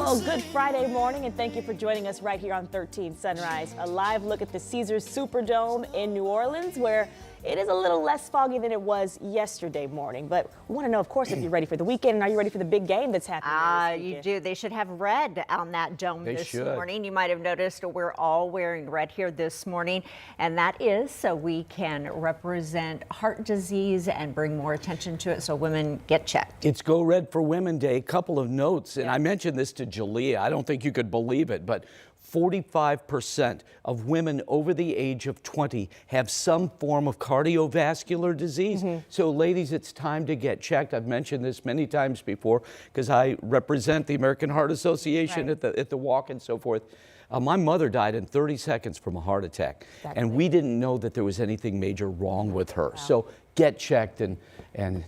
Well, good Friday morning, and thank you for joining us right here on 13 Sunrise. A live look at the Caesars Superdome in New Orleans, where it is a little less foggy than it was yesterday morning. But we want to know, of course, if you're ready for the weekend, and are you ready for the big game that's happening this You do. They should have red on that dome this morning. You might have noticed we're all wearing red here this morning, and that is so we can represent heart disease and bring more attention to it so women get checked. It's Go Red for Women Day. A couple of notes, and I mentioned this to Jalea. I don't think you could believe it, but 45% of women over the age of 20 have some form of cardiovascular disease. So ladies, it's time to get checked. I've mentioned this many times before because I represent the American Heart Association at the walk and so forth. My mother died in 30 seconds from a heart attack, and we didn't know that there was anything major wrong with her. So get checked and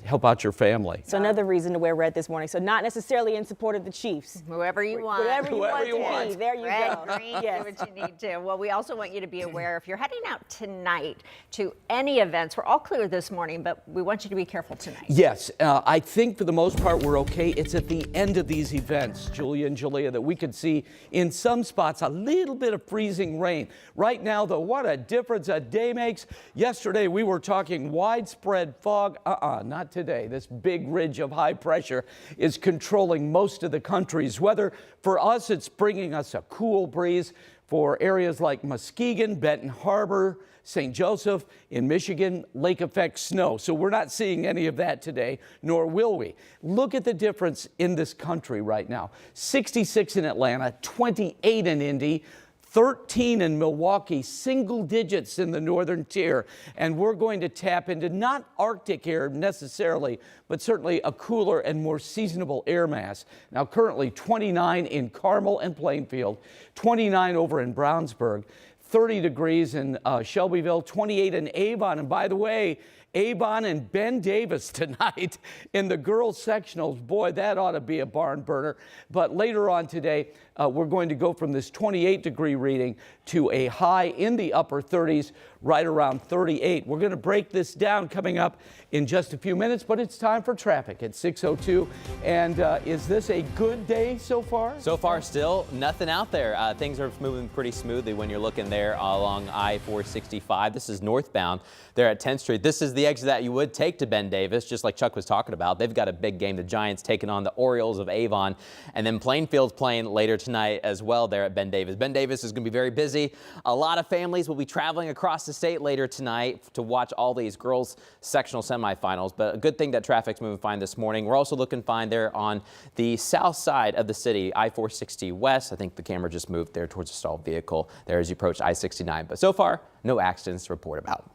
help out your family. So another reason to wear red this morning. So not necessarily in support of the Chiefs. Whoever you want. Whatever you want to be. There you red, go. Green, do what you need to. Well, we also want you to be aware if you're heading out tonight to any events. We're all clear this morning, but we want you to be careful tonight. Yes, I think for the most part we're okay. It's at the end of these events, Julia and Jalea, that we could see in some spots a little bit of freezing rain. Right now, though, what a difference a day makes. Yesterday we were talking widespread fog. Not today. This big ridge of high pressure is controlling most of the country's weather. For us, it's bringing us a cool breeze. For areas like Muskegon, Benton Harbor, St. Joseph, in Michigan, lake effect snow. So we're not seeing any of that today, nor will we. Look at the difference in this country right now. 66 in Atlanta, 28 in Indy, 13 in Milwaukee, single digits in the northern tier. And we're going to tap into not Arctic air necessarily, but certainly a cooler and more seasonable air mass. Now currently 29 in Carmel and Plainfield, 29 over in Brownsburg, 30 degrees in Shelbyville, 28 in Avon. And by the way, Avon and Ben Davis tonight in the girls sectionals. Boy, that ought to be a barn burner. But later on today, we're going to go from this 28-degree reading to a high in the upper 30s, right around 38. We're going to break this down coming up in just a few minutes, but it's time for traffic at 6:02. And is this a good day so far? So far, still nothing out there. Things are moving pretty smoothly when you're looking there along I-465. This is northbound there at 10th Street. This is the exit that you would take to Ben Davis, just like Chuck was talking about. They've got a big game. The Giants taking on the Orioles of Avon, and then Plainfield's playing later tonight as well there at Ben Davis. Ben Davis is going to be very busy. A lot of families will be traveling across the state later tonight to watch all these girls sectional semifinals, but a good thing that traffic's moving fine this morning. We're also looking fine there on the south side of the city, I-460 west. I think the camera just moved there towards a stalled vehicle there as you approach I-69, but so far no accidents to report about.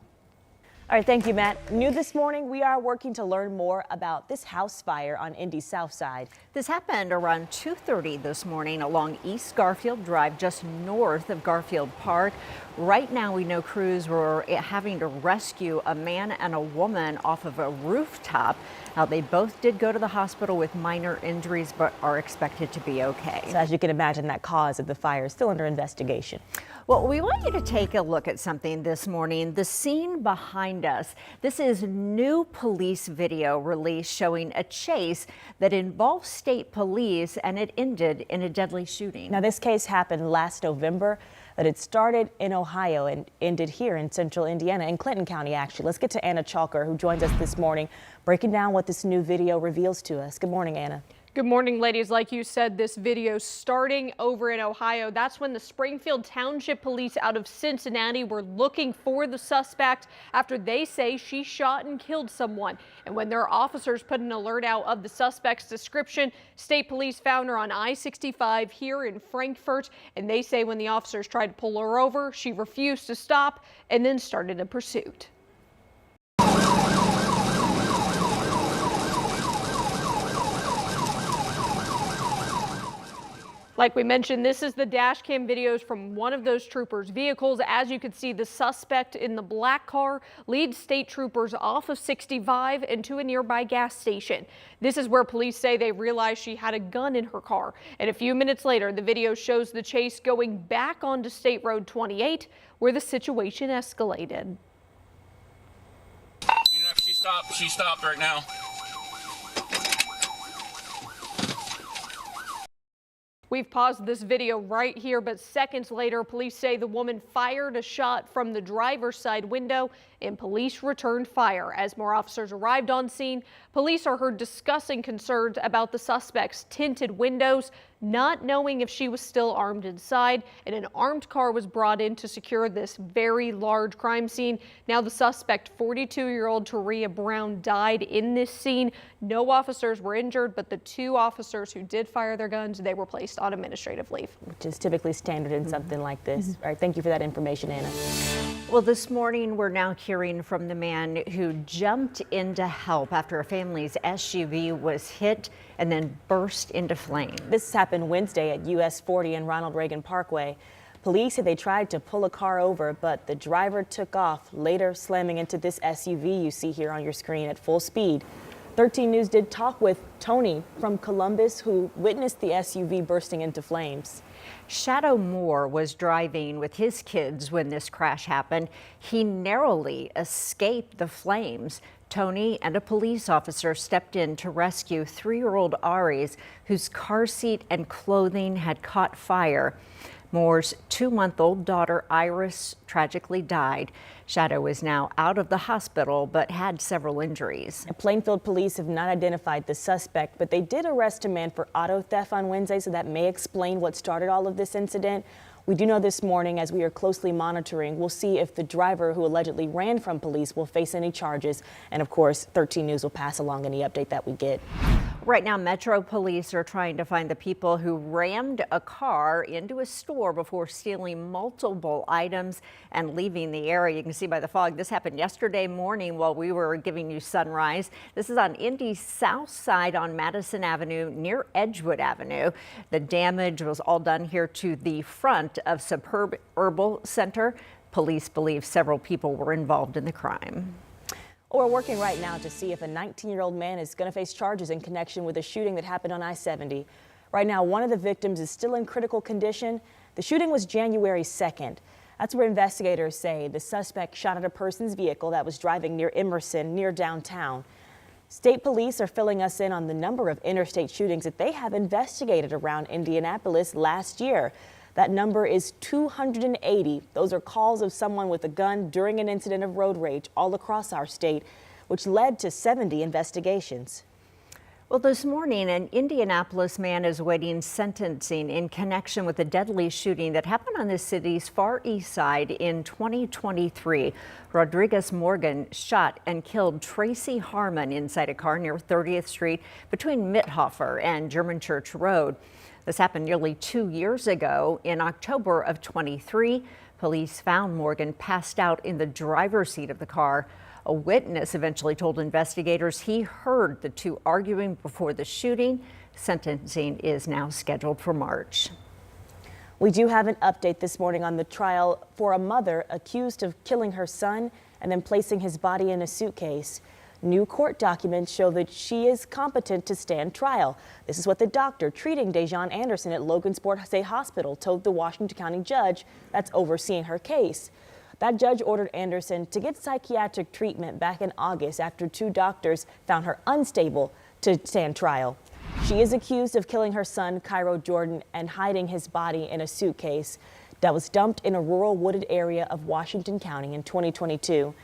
All right, thank you, Matt. New this morning, we are working to learn more about this house fire on Indy's Southside. This happened around 2:30 this morning along East Garfield Drive, just north of Garfield Park. Right now, we know crews were having to rescue a man and a woman off of a rooftop. Now, they both did go to the hospital with minor injuries, but are expected to be okay. So as you can imagine, that cause of the fire is still under investigation. Well, we want you to take a look at something this morning. The scene behind us. This is new police video released showing a chase that involves state police, and it ended in a deadly shooting. Now, this case happened last November, but it started in Ohio and ended here in central Indiana, in Clinton County, actually. Let's get to Anna Chalker, who joins us this morning, breaking down what this new video reveals to us. Good morning, Anna. Good morning, ladies. Like you said, this video starting over in Ohio. That's when the Springfield Township Police out of Cincinnati were looking for the suspect after they say she shot and killed someone. And when their officers put an alert out of the suspect's description, state police found her on I-65 here in Frankfort. And they say when the officers tried to pull her over, she refused to stop and then started a pursuit. Like we mentioned, this is the dash cam videos from one of those troopers' vehicles. As you can see, the suspect in the black car leads state troopers off of 65 and to a nearby gas station. This is where police say they realized she had a gun in her car. And a few minutes later, the video shows the chase going back onto State Road 28, where the situation escalated. She stopped right now. We've paused this video right here, but seconds later, police say the woman fired a shot from the driver's side window and police returned fire. As more officers arrived on scene, police are heard discussing concerns about the suspect's tinted windows, not knowing if she was still armed inside, and an armed car was brought in to secure this very large crime scene. Now the suspect, 42-year-old Taria Brown, died in this scene. No officers were injured, but the 2 officers who did fire their guns, they were placed on administrative leave. Which is typically standard in something like this. All right, thank you for that information, Anna. Well, this morning we're now hearing from the man who jumped in to help after a family's SUV was hit and then burst into flames. This happened Wednesday at US 40 and Ronald Reagan Parkway. Police said they tried to pull a car over, but the driver took off, later slamming into this SUV you see here on your screen at full speed. 13 News did talk with Tony from Columbus, who witnessed the SUV bursting into flames. Shadow Moore was driving with his kids when this crash happened. He narrowly escaped the flames. Tony and a police officer stepped in to rescue 3-year-old Aries, whose car seat and clothing had caught fire. Moore's 2-month-old daughter, Iris, tragically died. Shadow is now out of the hospital but had several injuries. Plainfield police have not identified the suspect, but they did arrest a man for auto theft on Wednesday, so that may explain what started all of this incident. We do know this morning, as we are closely monitoring, we'll see if the driver who allegedly ran from police will face any charges. And of course, 13 News will pass along any update that we get. Right now, Metro Police are trying to find the people who rammed a car into a store before stealing multiple items and leaving the area. You can see by the fog, this happened yesterday morning while we were giving you sunrise. This is on Indy's Southside on Madison Avenue near Edgewood Avenue. The damage was all done here to the front of Superb Herbal Center. Police believe several people were involved in the crime. We're working right now to see if a 19-year-old man is going to face charges in connection with a shooting that happened on I-70. Right now, one of the victims is still in critical condition. The shooting was January 2nd. That's where investigators say the suspect shot at a person's vehicle that was driving near Emerson, near downtown. State police are filling us in on the number of interstate shootings that they have investigated around Indianapolis last year. That number is 280. Those are calls of someone with a gun during an incident of road rage all across our state, which led to 70 investigations. Well, this morning, an Indianapolis man is awaiting sentencing in connection with a deadly shooting that happened on the city's Far East Side in 2023. Rodriguez Morgan shot and killed Tracy Harmon inside a car near 30th Street between Mithofer and German Church Road. This happened nearly 2 years ago. In October of 23, police found Morgan passed out in the driver's seat of the car. A witness eventually told investigators he heard the two arguing before the shooting. Sentencing is now scheduled for March. We do have an update this morning on the trial for a mother accused of killing her son and then placing his body in a suitcase. New court documents show that she is competent to stand trial. This is what the doctor treating Dejon Anderson at Logansport State Hospital told the Washington County judge that's overseeing her case. That judge ordered Anderson to get psychiatric treatment back in August after 2 doctors found her unstable to stand trial. She is accused of killing her son, Cairo Jordan, and hiding his body in a suitcase that was dumped in a rural wooded area of Washington County in 2022.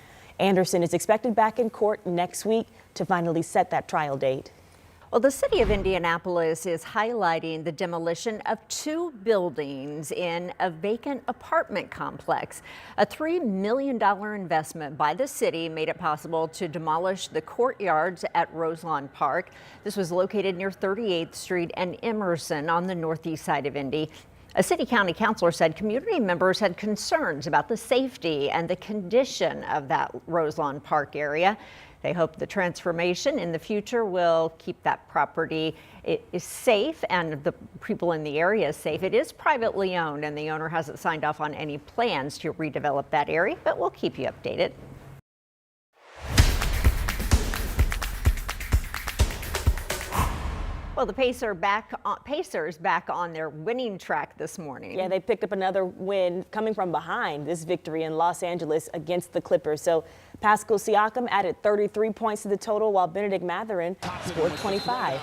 Anderson is expected back in court next week to finally set that trial date. Well, the city of Indianapolis is highlighting the demolition of 2 buildings in a vacant apartment complex. A $3 million investment by the city made it possible to demolish the courtyards at Roselawn Park. This was located near 38th Street and Emerson on the northeast side of Indy. A city-county councilor said community members had concerns about the safety and the condition of that Roselawn Park area. They hope the transformation in the future will keep that property is safe and the people in the area safe. It is privately owned and the owner hasn't signed off on any plans to redevelop that area, but we'll keep you updated. Well, the Pacers back on their winning track this morning. Yeah, they picked up another win coming from behind this victory in Los Angeles against the Clippers. So Pascal Siakam added 33 points to the total, while Benedict Mathurin scored 25.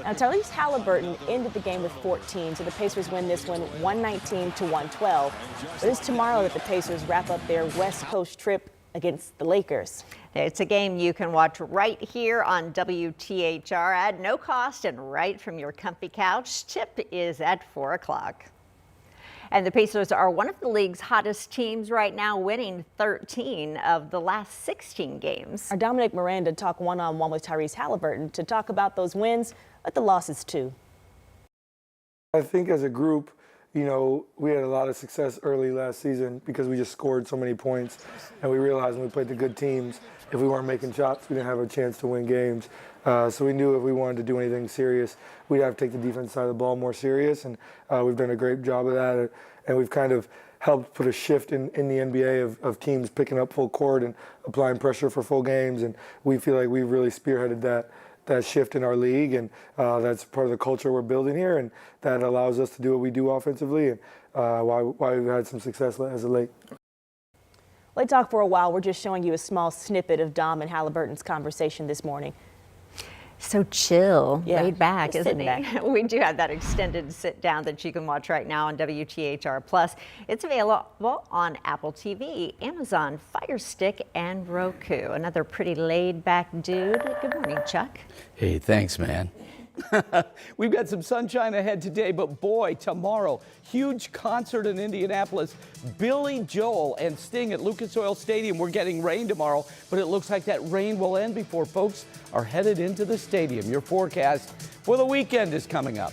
Now, Tyrese Halliburton ended the game with 14, so the Pacers win this one 119 to 112. But it's tomorrow that the Pacers wrap up their West Coast trip against the Lakers. It's a game you can watch right here on WTHR at no cost and right from your comfy couch. Tip is at 4 o'clock. And the Pacers are one of the league's hottest teams right now, winning 13 of the last 16 games. Our Dominic Miranda talked one-on-one with Tyrese Halliburton to talk about those wins, but the losses too. I think as a group, you know, we had a lot of success early last season because we just scored so many points, and we realized when we played the good teams, if we weren't making shots, we didn't have a chance to win games. So we knew if we wanted to do anything serious, we'd have to take the defense side of the ball more serious, and we've done a great job of that. And we've kind of helped put a shift in the NBA of teams picking up full court and applying pressure for full games, and we feel like we've really spearheaded that shift in our league, and that's part of the culture we're building here, and that allows us to do what we do offensively, and why we've had some success as of late. Well, they talked for a while. We're just showing you a small snippet of Dom and Halliburton's conversation this morning. So chill, Yeah, laid back, just isn't sit he? We do have that extended sit down that you can watch right now on WTHR Plus. It's available on Apple TV, Amazon, Fire Stick, and Roku. Another pretty laid back dude. Good morning, Chuck. Hey, thanks, man. We've got some sunshine ahead today, but boy, tomorrow, huge concert in Indianapolis. Billy Joel and Sting at Lucas Oil Stadium. We're getting rain tomorrow, but it looks like that rain will end before folks are headed into the stadium. Your forecast for the weekend is coming up.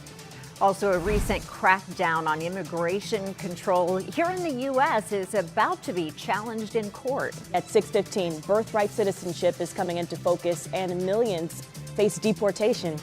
Also, a recent crackdown on immigration control here in the U.S. is about to be challenged in court. At 6:15, birthright citizenship is coming into focus, and millions face deportation.